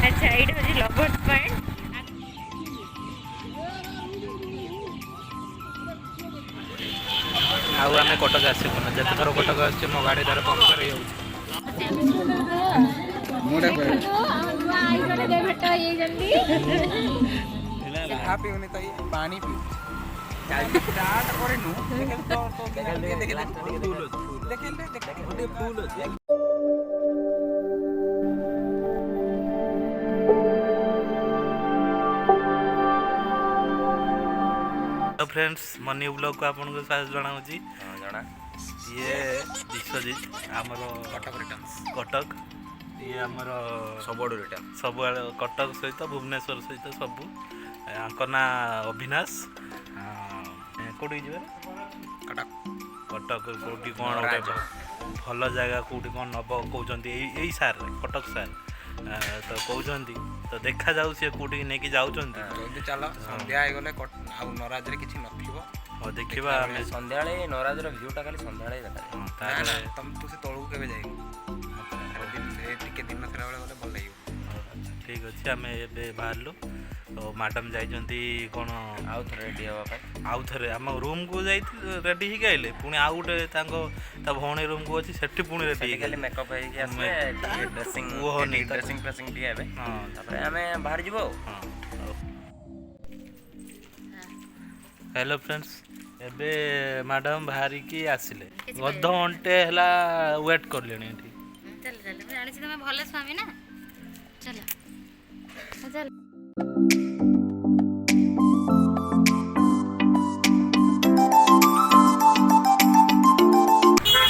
अच्छा ये हूँ लवर्स पॉइंट। आउ आम कटक आसबुन जिते थर कटक आस मो गाड़ी तार पंक्चर हो पानी तो फ्रेंड्स मनी ब्लॉग को आपको स्वागत जनाऊँगी। ये विश्वजीत आमर कटक ये आमर सब कटक सहित भुवनेश्वर सहित सब ना अविनाश कौटी कटक कटक कौटी कौन भल जगह कौटी कौन नब कहते यही सार कटक सार तो कहते तो देखा जाऊ सी कौटी नहीं जाऊँ चल संध्या गले नराज किसी न देखा संध्या नराज भ्यूटा खाली संध्या तुम तू से तौक के दिन सारा बेले गले भल लगे। ठीक अच्छे आम ए बाहर तो मैडम जाइए कौन आउ थे रेडी हाँपाई आउ थे आम रूम को जाइए रेडी ही आइले पुणी आउ गोटे भौणी रूम को अच्छी से पुणी रेडी खाली makeup dressing dressing phrasing T आम बाहर जीव। हेलो फ्रेंड्स एबे मैडम बाहरी की आसिले गध घंटे है वेट कर लेनी चल चल मैं जानी तुम्हें भल स्वामी ना चल चल।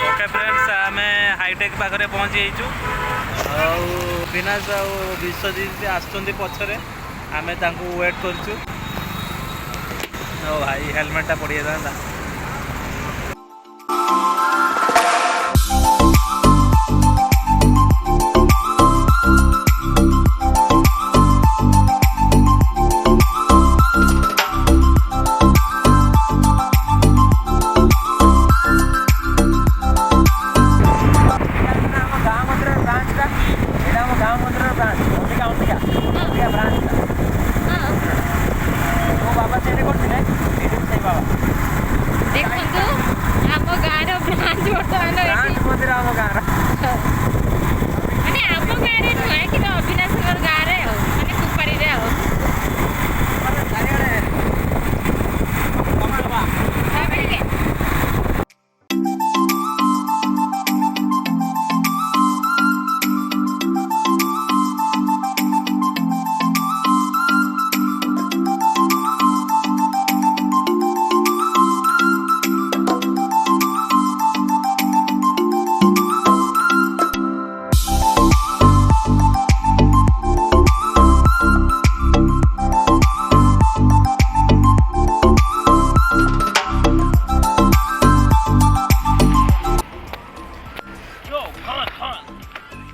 ओके फ्रेंड्स आम हाईटेक पाखे पहुँची जाइचु विनाश आ विश्वजीत आसुँच पछरे आम वेट करचु। भाई हेलमेटा पड़ जाता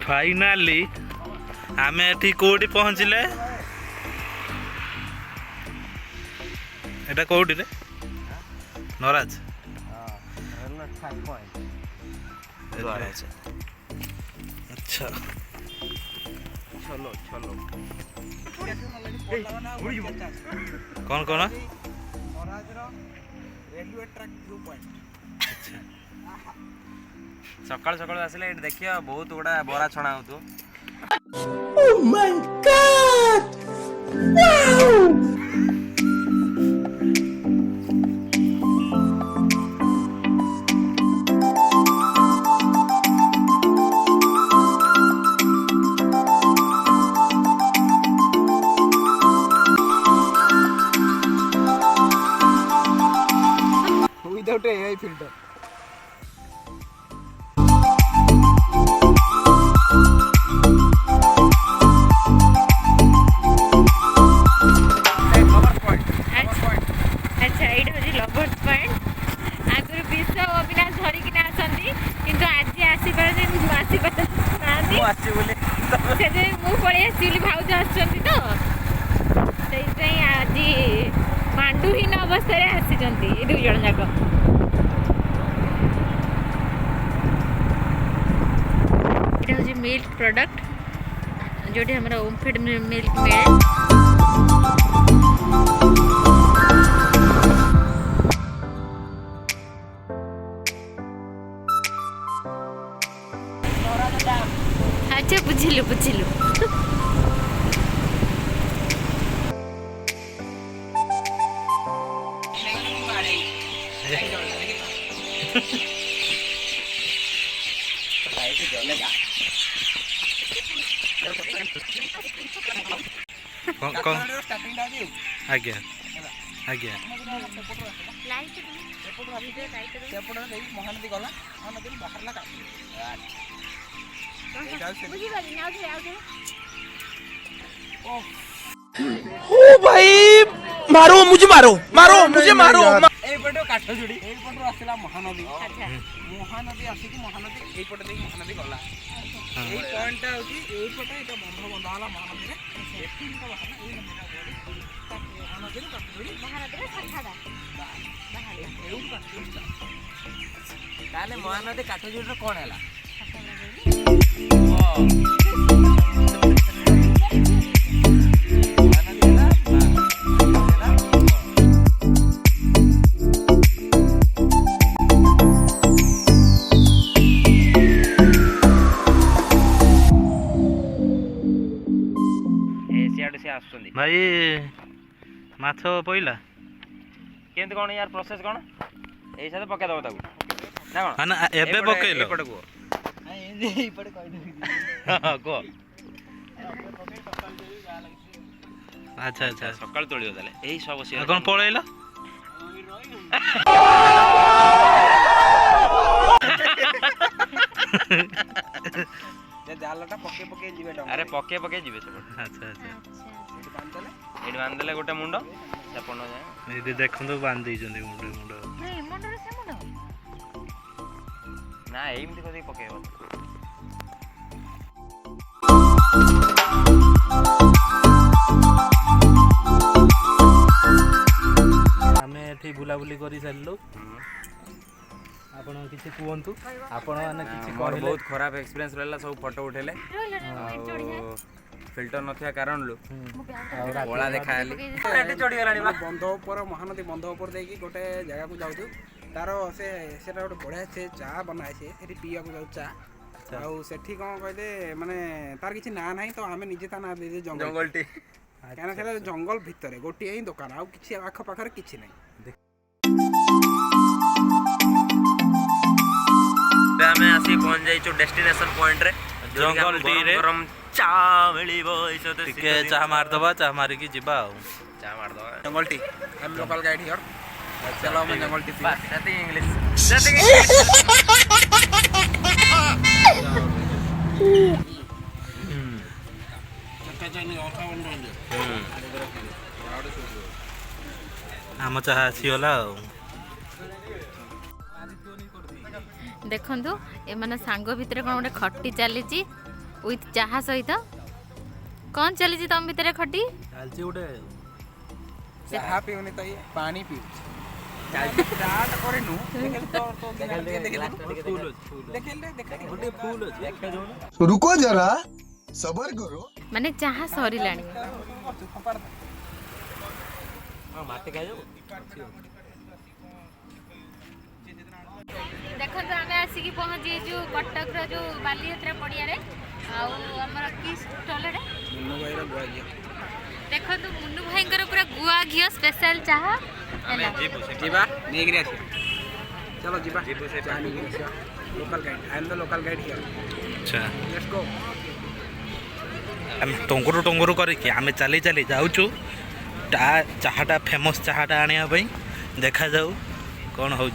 फाइनाली आम एठी कोठी पहुँचले एटा कोठी रे नराज अच्छा चलो चलो कौन कौन रेलवे ट्रैक व्यू पॉइंट सकाल सकाल आसिले ये देखिए बहुत गुड़ा बरा छणा हो। विदाउट एआई फिल्टर भाज आस आज पांडुहीन अवस्था आसी दुई जन जाक मिल्क प्रोडक्ट जोटी हमारा ओमफेड मिल्क मिले। अच्छा बुझिलु बुझिलु। आज्ञा आज्ञा महानदी गला महानदी बाहर ओ भाई मारो मुझे मारो मारो मुझे मारो এইপটে কাঠ জুড়ি এইপটে আসিলা মহানদী মহানদী আসিকি মহানদী এইপটে দেখি মহানদী গলা এই পয়েন্টটা হচ্ছে এইপটে এটা বন্ধ বন্ধ হলা মহানদীরে এটি তো বাহানা এই নদীটা মহানদীর কাঠ জুড়ি মহানদীর শাখাটা বাহারে এউ কাঠ জুড়িটা তাহলে মহানদী কাঠ জুড়ির কোন হেলা भाई माछ पइला केमती कौन यार प्रोसेस कौन यही साथ पके दबो ताकू ना कौन ना एबे पकेलो एपटे को এইপটে কই দেবি हां को अच्छा अच्छा सकाळ तोळियो ताले एही सब से कोन पळैला জালটা পকে পকে জিবে ডং अरे पके जीवे सब अच्छा अच्छा एडी बांधले गोटे मुंडो चापण जाय ये देखंदो बांध दैछन्ती मुंडो मुंडो नहीं मुंडरे से मुंडो ना एमती कदी पकेबो आमे एठी बुलाबुली करी सारलो आपण किछि कुहंतु आपण माने किछि मोर कहले बहुत खराब एक्सपीरियंस रहला सब फोटो उठेले फिल्टर नथिया कारण लो बोला देखाली एटी चढ़ी गलानी बा बंध ऊपर महानदी बंध ऊपर देकी गोटे जगह को जाउछु तारो से सेटा गोटे बढ़िया से चा बनाए से एटी पिया को जाउ चा आउ सेठी कोन कहले माने तार किछि ना नाही तो हमें निजे ता ना दे दे जंगल टी काना सेटा जंगल भितरे गोटी ही दुकान आउ किछि आख पाखर किछि नाही हमें आसी पहुंच जाई छु डेस्टिनेशन पॉइंट रे जंगल टी रे गरम चा मिलिबो इसे तो टिके चा मार दबा चा मारी की जिबा चा मार दो जंगल टी I am local guide here चलो मैं जंगल टी बस नथिंग इंग्लिश आम चाहा आसीगला देखंतु ए माने सांग भितर कोन गोटे खट्टी चली विथ चाहा सहित कौन चली तुम भितर खट्टी चालची गोटे चाहा पिउनी तो ये पानी पिउ चालची स्टार्ट करेनु देखेल तो देखेल गोटे फूल अछि रुको जरा सबर करो माने चाहा सरिलाणी माटी खाइ जाऊ देखो तो आमे आसिकी पहुंची जो कटक रो जो बालीयात्रा पड़िया रे आउ हमर की स्टॉल रे मुन्नू भाई रो गुआ गया देखो तो मुन्नू भाईंकर पूरा गुआ घियो स्पेशल चाहा हैला जीवा नेगरी आसी चलो जीवा जीबू से पानी गिरसा local guide I am the local guide here अच्छा लेट्स गो हम टंगुरु करके आमे चली चली जाउछु चाहाटा फेमस चाहाटा आनिया पई देखा जाऊ कौन हो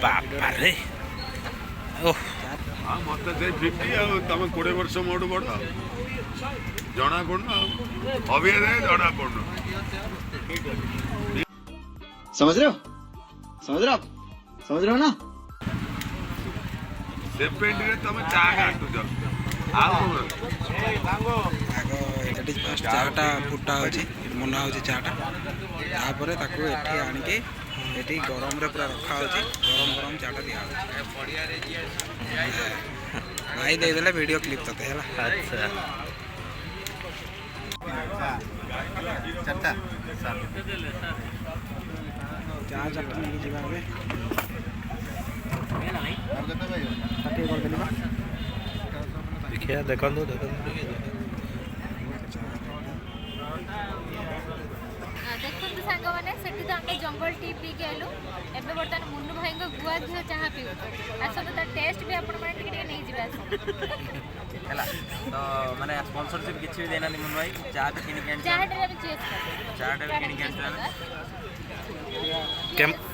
बापा रे ओह मत दे 50 आ तमे 20 वर्ष मोड बड़ जना कोन अबे दे जना कोन समझ रहे हो ना सेपेंड रे तमे चा काटू जा आगो एटी फर्स्ट चाटा फुटा होची मुना होची चाटा तापरे ताको एठी आनी के एटी गरम रे पूरा रखा होची गरम चाटा दिया भाई दे देले वीडियो क्लिप तते हला अच्छा ଚାହା ଚାରିଟା ନେଇକି ଯିବା ଏବେ। ଷାଠିଏ କରିଦେଲି ବା। ଦେଖିବା ଦେଖନ୍ତୁ ଦେଖନ୍ତୁ ସାଙ୍ଗମାନେ ସେଠି ତ ଆମେ ଜଙ୍ଗଲ ଟି ପିଇକି ଆଇଲୁ। ଏବେ ବର୍ତ୍ତମାନ ମୁନୁ ଭାଇଙ୍କ ଗୁଆ ଘିଅ ଚାହା ପିଉଛୁ। ଆସନ୍ତୁ ତା ଟେଷ୍ଟ ବି ଆପଣମାନେ ଟିକେ ଟିକେ ନେଇଯିବେ ଆସନ୍ତୁ। ହେଲା ତ ମାନେ ସ୍ପନ୍ସରସିପ୍ କିଛି ବି ଦେଇନାହାନ୍ତି ମୁନୁ ଭାଇ। ଚା ବି କିଣିକି ଆଣିଛୁ, ଚାହାଟା ଆମେ ଚେସ୍ ଚାଟା ବି କିଣିକି ଆଣିଛୁ ଆମେ।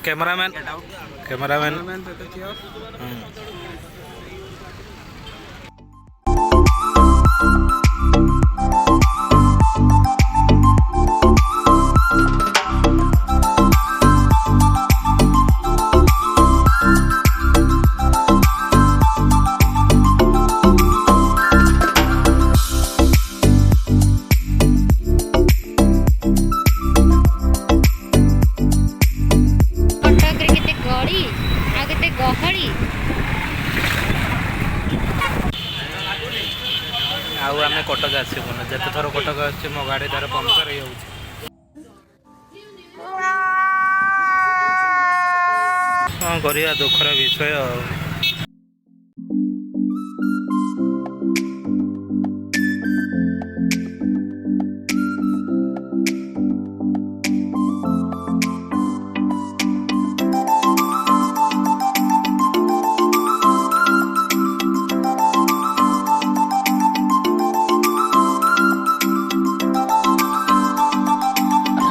କ୍ୟାମେରାମ୍ୟାନ୍ ମ୍ୟାନ୍ ସହିତ ଚିୟର୍ସ। କଟକରେ କେତେ ଗଳି ଆଉ କେତେ ଗହଳି। ଆଉ ଆମେ କଟକ ଆସିବୁନି। ଯେତେ ଥର କଟକ ଆସିଛି ମୋ ଗାଡ଼ି ତାର ପଙ୍କଚର୍ ହେଇଯାଉଛି। କ'ଣ କରିବା, ଦୁଃଖର ବିଷୟ ଆଉ।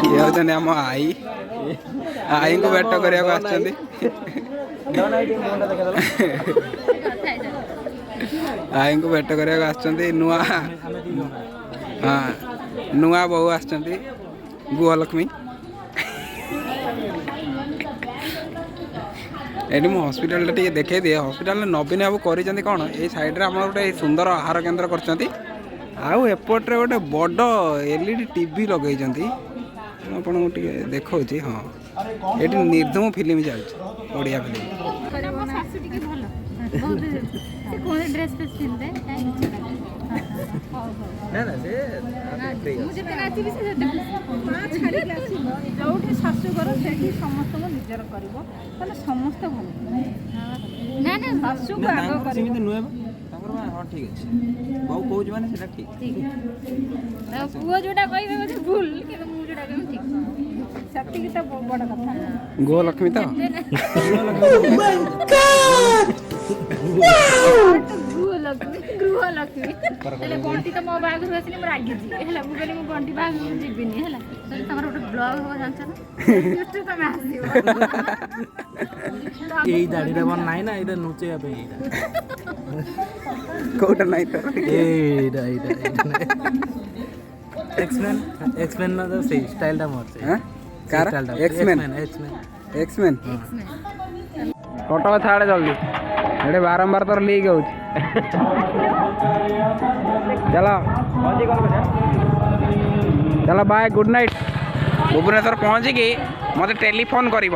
ଇଏ ହେଉଛନ୍ତି ଆମ ଆଈଙ୍କୁ ଭେଟ କରିବାକୁ ଆସିଛନ୍ତି। ଆଈଙ୍କୁ ଭେଟ କରିବାକୁ ଆସିଛନ୍ତି। ନୂଆ ନୂଆ ବୋହୂ ଆସିଛନ୍ତି, ଗୁହଲକ୍ଷ୍ମୀ। ଏଠି ମୁଁ ହସ୍ପିଟାଲଟା ଟିକେ ଦେଖେଇ ଦିଏ। ହସ୍ପିଟାଲରେ ନବୀନ ବାବୁ କରିଛନ୍ତି କ'ଣ, ଏଇ ସାଇଡ଼୍ରେ ଆମର ଗୋଟେ ସୁନ୍ଦର ଆହାର କେନ୍ଦ୍ର କରିଛନ୍ତି। ଆଉ ଏପଟରେ ଗୋଟେ ବଡ଼ LED TV ଲଗେଇଛନ୍ତି। ମୁଁ ଆପଣଙ୍କୁ ଟିକେ ଦେଖାଉଛି। ହଁ, ଏଠି ନିର୍ଦ୍ଧୁମ ଫିଲ୍ମ ଚାଲିଛି, ଓଡ଼ିଆ ଫିଲ୍ମ। ମୋ ଶାଶୁ ଟିକେ ଭଲ ବହୁତ ସେ କୌଣସି ଡ୍ରେସ୍ ଫ୍ରେସ୍ ପିନ୍ଧେ ମୁଁ ଯେତେ ନାଚିବି ସେ ଯେତେ ଛାଡ଼ିକି ଆସିବ। ଯୋଉଠି ଶାଶୁଘର ସେଇଠି ସମସ୍ତଙ୍କୁ ନିଜର କରିବ, ତାହେଲେ ସମସ୍ତେ ଭଲ। ନା ନା ଶାଶୁକୁ ଆଗ କରିବ। ସେମିତି ନୁହେଁ ବା, ତାଙ୍କର ହଁ ଠିକ୍ ଅଛି। ବୋଉ କହୁଛି ମାନେ ସେଟା ଠିକ୍। ପୁଅ ଯୋଉଟା କହିବେ ବୋଧେ ଭୁଲ, କିନ୍ତୁ ମୁଁ ଯୋଉଟା କହିବି ଠିକ୍। ସେତିକି ତ ବଡ଼ କଥା। ଗୁହଲକ୍ଷ୍ମୀ ତ ଗୃହଲକ୍ଷ୍ମୀ ହେଲେ ବଣ୍ଟି ତ ମୋ ବାହାଘରକୁ ଆସିନି, ମୁଁ ରାଗିଛି ହେଲା। ମୁଁ କହିଲି ମୁଁ ବଣ୍ଟି ବାହାଘରକୁ ଯିବିନି ହେଲା। ତମର ଗୋଟେ ବ୍ଲଗ ହବ ଜାଣିଛ ନା, ତମେ ଆସିବ। ଏଇ ଦାଢ଼ିଟା ଭଲ ନାହିଁ ନା, ଏଇଟା ନୁଚେଇବା ପାଇଁ। ଏଇଟା କୋଉଟା ନାହିଁ ତ ଏଇଟା ଏକ୍ସପ୍ଲେନ୍ ନା ସେଇ ଷ୍ଟାଇଲଟା ମୋର ଏକ୍ସମେନ୍। କଟକ ଛାଡ଼େ ଜଲ୍ଦି, ଏଠି ବାରମ୍ବାର ତୋର ଲିକ୍ ହେଉଛି। ଚାଲ ଚାଲ, ବାଏ, ଗୁଡ୍ ନାଇଟ୍। ଭୁବନେଶ୍ୱର ପହଞ୍ଚିକି ମୋତେ ଟେଲିଫୋନ୍ କରିବ।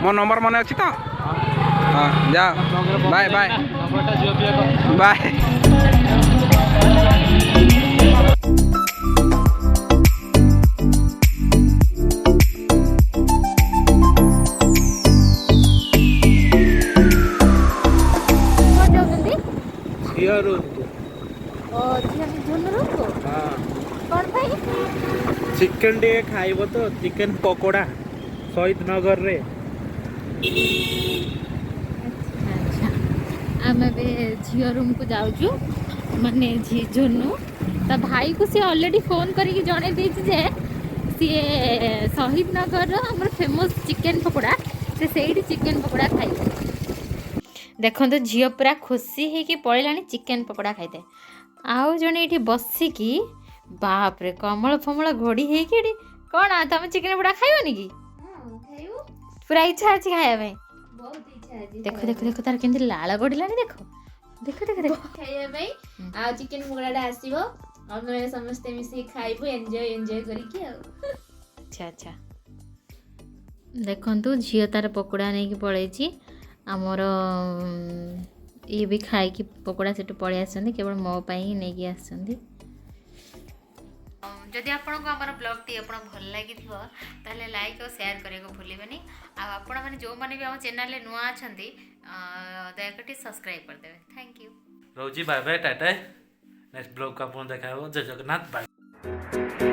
ମୋ ନମ୍ବର ମନେ ଅଛି ତ? ହଁ, ଯା, ବାଏ ବାଏ ବାଏ। ଚିକେନ୍ ଟିକେ ଖାଇବ ତ, ଚିକେନ୍ ପକୋଡ଼ା ଶହୀଦ ନଗରରେ। ଆମେ ଏବେ ଝିଅ ରୁମ୍କୁ ଯାଉଛୁ, ମାନେ ଝୁନୁ ତା ଭାଇକୁ ସିଏ ଅଲରେଡ଼ି ଫୋନ୍ କରିକି ଜଣେଇ ଦେଇଛି ଯେ ସିଏ ଶହୀଦ ନଗରର ଆମର ଫେମସ୍ ଚିକେନ୍ ପକୋଡ଼ା, ସେ ସେଇଠି ଚିକେନ୍ ପକୋଡ଼ା ଖାଇବ। ଦେଖନ୍ତୁ ଝିଅ ପୁରା ଖୁସି ହେଇକି ପଳେଇଲାଣି ଚିକେନ୍ ପକୋଡ଼ା ଖାଇତେ। ଆଉ ଜଣେ ଏଇଠି ବସିକି ବାପରେ କମଳ ଫମଳ ଘୋଡ଼ି ହେଇକି ଏଠି କ'ଣ ତମେ ଚିକେନ୍ ପକୋଡ଼ା ଖାଇବନି କି? ପୁରା ଇଚ୍ଛା ଅଛି ଖାଇବା ପାଇଁ। ଦେଖ ଦେଖ ଦେଖ ତାର କେମିତି ଲାଳ ଗଡ଼ିଲାଣି। ଦେଖ ଦେଖ ଦେଖ ଦେଖ ଖାଇବା ପାଇଁ। ଆଉ ଚିକେନ୍ ପକୋଡ଼ାଟା ଆସିବ, ଆମେ ସମସ୍ତେ ମିଶିକି ଖାଇବୁ ଏନ୍ଜୟ କରିକି ଆଉ। ଆଚ୍ଛା ଆଚ୍ଛା, ଦେଖନ୍ତୁ ଝିଅ ତାର ପକୋଡ଼ା ନେଇକି ପଳେଇଛି। ଆମର ଇଏ ବି ଖାଇକି ପକୋଡ଼ା ସେଠୁ ପଳେଇ ଆସିଛନ୍ତି, କେବଳ ମୋ ପାଇଁ ହିଁ ନେଇକି ଆସିଛନ୍ତି। जदि आपको आम ब्लॉगटी आप भल लगी ताहले लाइक और शेयर करने को भूलें आपण मैंने जो मैंने भी आम चैनल नुआ अच्छा दयाकोटी सब्सक्राइब करदे। Thank you. रोजी bye bye tata. Next blog को आप देखा जय जगन्नाथ बाय।